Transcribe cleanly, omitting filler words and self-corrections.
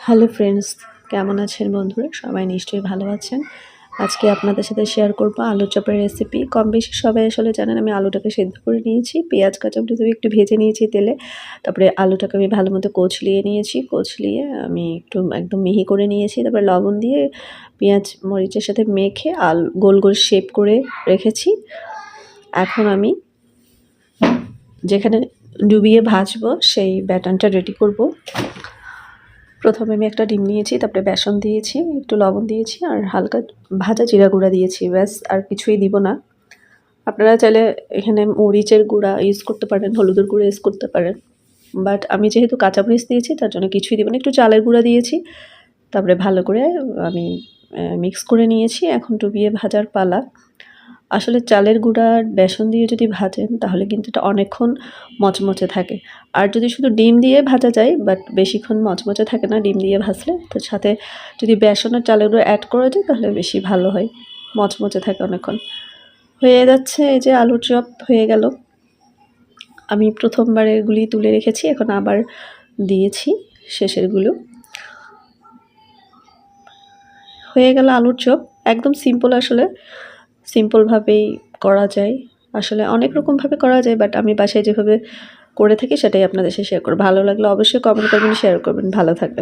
Hello friends, কেমন আছেন বন্ধুরা? সবাই নিশ্চয়ই ভালো আছেন। আজকে আপনাদের সাথে শেয়ার করব আলুর চপের রেসিপি। কম বেশি সবাই আসলে জানেন আমি আলুটাকে সেদ্ধ করে নিয়েছি, পেঁয়াজ কাঁচামরিচ দিয়ে একটু ভেজে নিয়েছি তেলে। তারপরে আলুটাকে আমি ভালো মতো কচলিয়ে নিয়েছি, কচলিয়ে আমি একটু একদম মিহি করে নিয়েছি। তারপরে লবণ দিয়ে পেঁয়াজ মরিচের সাথে মেখে গোল গোল শেপ করে রেখেছি। এখন আমি যেখানে ডুবিয়ে ভাজবো সেই ব্যাটারটা রেডি করব। প্রথমে আমি একটা ডিম নিয়েছি, তারপরে বেসন দিয়েছি, একটু লবণ দিয়েছি আর হালকা ভাজা জিরা গুঁড়া দিয়েছি, ব্যাস আর কিছুই দিব না। আপনারা চাইলে এখানে মরিচের গুঁড়া ইউজ করতে পারেন, হলুদের গুঁড়া ইউজ করতে পারেন, বাট আমি যেহেতু কাঁচামরিচ দিয়েছি তার জন্য কিছুই দিব না। একটু চালের গুঁড়া দিয়েছি, তারপরে ভালো করে আমি মিক্স করে নিয়েছি। এখন ডুবিয়ে ভাজার পালা। আসলে চালের গুঁড়া আর বেসন দিয়ে যদি ভাজেন তাহলে কিন্তু এটা অনেকক্ষণ মচমচে থাকে। আর যদি শুধু ডিম দিয়ে ভাজা যায় বাট বেশিক্ষণ মচমচে থাকে না ডিম দিয়ে ভাজলে। তো সাথে যদি বেসন আর চালের গুঁড়ো অ্যাড করা যায় তাহলে বেশি ভালো হয়, মচমচে থাকে অনেকক্ষণ। হয়ে যাচ্ছে, এই যে আলুর চপ হয়ে গেল। আমি প্রথমবার এগুলি তুলে রেখেছি, এখন আবার দিয়েছি শেষেরগুলো। হয়ে গেল আলুর চপ। একদম সিম্পল, আসলে সিম্পলভাবেই করা যায়। আসলে অনেক রকমভাবে করা যায়, বাট আমি বাসায় যেভাবে করে থাকি সেটাই আপনাদের সাথে শেয়ার করব। ভালো লাগলে অবশ্যই কমেন্ট করবেন, শেয়ার করবেন। ভালো থাকবেন।